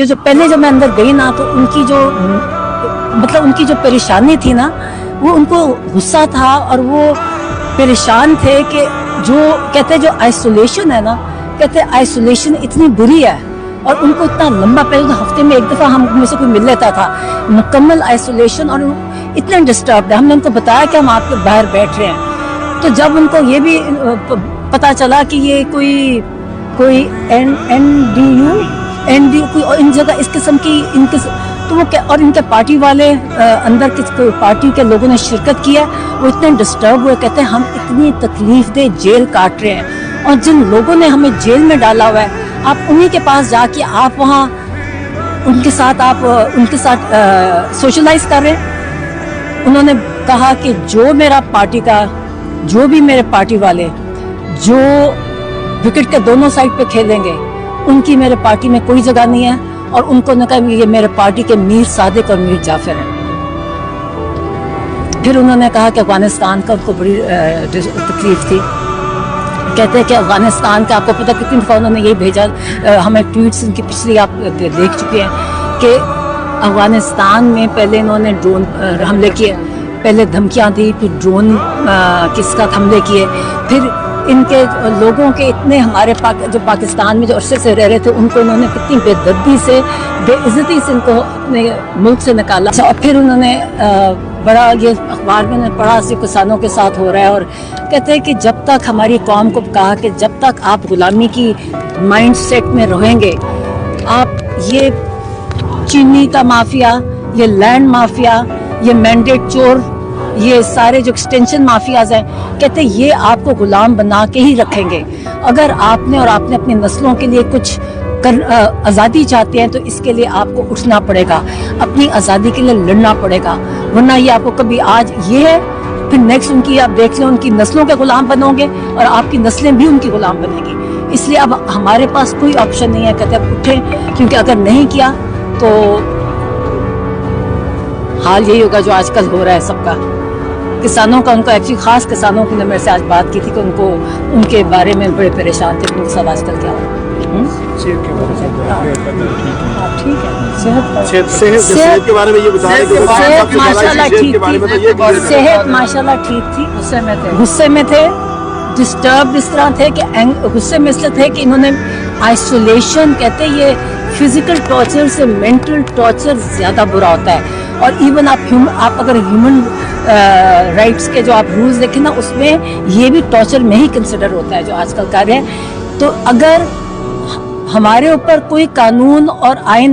جو پہلے جب میں اندر گئی نا تو ان کی جو ان کی جو پریشانی تھی نا وہ ان کو غصہ تھا اور وہ پریشان تھے کہ جو کہتے جو آئسولیشن ہے نا کہتے آئسولیشن اتنی بری ہے اور ان کو اتنا لمبا پہلے ہفتے میں ایک دفعہ ہم میں سے کوئی مل لیتا تھا مکمل آئسولیشن اور اتنے ڈسٹربڈ ہے. ہم نے ان کو بتایا کہ ہم آپ کے باہر بیٹھ رہے ہیں تو جب ان کو یہ بھی پتا چلا کہ یہ کوئی این ڈی کوئی ان جگہ اس قسم کی تو وہ اور ان کے پارٹی والے اندر پارٹی کے لوگوں نے شرکت کی ہے وہ اتنے ڈسٹرب ہوئے کہتے ہیں ہم اتنی تکلیف دہ جیل کاٹ رہے ہیں اور جن لوگوں نے ہمیں جیل میں ڈالا ہوا ہے آپ انہی کے پاس جا کے آپ وہاں ان کے ساتھ سوشلائز کر رہے ہیں. انہوں نے کہا کہ جو بھی میرے پارٹی والے جو وکٹ کے دونوں سائڈ پہ کھیلیں گے ان کی میرے پارٹی میں کوئی جگہ نہیں ہے اور ان کو نے کہا یہ میرے پارٹی کے میر صادق اور میر جعفر ہیں. پھر انہوں نے کہا کہ افغانستان کا ان کو بڑی تکلیف تھی. کہتے ہیں کہ افغانستان کا آپ کو پتہ کتنی دفعہ انہوں نے یہی بھیجا ہمیں ٹویٹس ان کی پچھلی آپ دیکھ چکے ہیں کہ افغانستان میں پہلے انہوں نے ڈرون حملے کیے پہلے دھمکیاں دی پھر ڈرون کے ساتھ حملے کیے پھر ان کے لوگوں کے اتنے ہمارے جو پاکستان میں جو عرصے سے رہ رہے تھے ان کو انہوں نے کتنی بے دردی سے بے عزتی سے ان کو اپنے ملک سے نکالا اور پھر انہوں نے بڑا یہ اخبار میں نے پڑھا صرف کسانوں کے ساتھ ہو رہا ہے اور کہتے ہیں کہ جب تک ہماری قوم کو کہا کہ جب تک آپ غلامی کی مائنڈ سیٹ میں رہیں گے آپ یہ چینی کا مافیا یہ لینڈ مافیا یہ مینڈیٹ چور یہ سارے جو ایکسٹینشن مافیاز ہیں کہتے ہیں یہ آپ کو غلام بنا کے ہی رکھیں گے. اگر آپ نے اپنی نسلوں کے لیے کچھ آزادی چاہتے ہیں تو اس کے لیے آپ کو اٹھنا پڑے گا اپنی آزادی کے لیے لڑنا پڑے گا ورنہ یہ آپ کو کبھی آج یہ ہے پھر نیکسٹ ان کی آپ دیکھ لیں ان کی نسلوں کے غلام بنو گے اور آپ کی نسلیں بھی ان کی غلام بنیں گی. اس لیے اب ہمارے پاس کوئی آپشن نہیں ہے کہتے اب اٹھیں کیونکہ اگر نہیں کیا تو حال یہی ہوگا جو آج کل ہو رہا ہے سب کا. کسانوں کا ان کو ایکچولی خاص کسانوں کی نے میرے سے آج بات کی تھی کہ ان کے بارے میں بڑے پریشان تھے ان کے ساتھ آج کل کیا ہو صحت کے بارے میں یہ بتائیں صحت ماشاءاللہ ٹھیک تھی غصے میں تھے ڈسٹرب اس طرح تھے کہ غصے میں اس لیے تھے کہ انہوں نے آئسولیشن کہتے یہ فزیکل ٹارچر سے مینٹل ٹارچر زیادہ برا ہوتا ہے اور ایون آپ اگر ہیومن رائٹس کے جو آپ رولز دیکھیں نا اس میں یہ بھی ٹارچر میں ہی کنسیڈر ہوتا ہے جو آج کل کر رہے ہیں. تو اگر ہمارے اوپر کوئی قانون اور آئین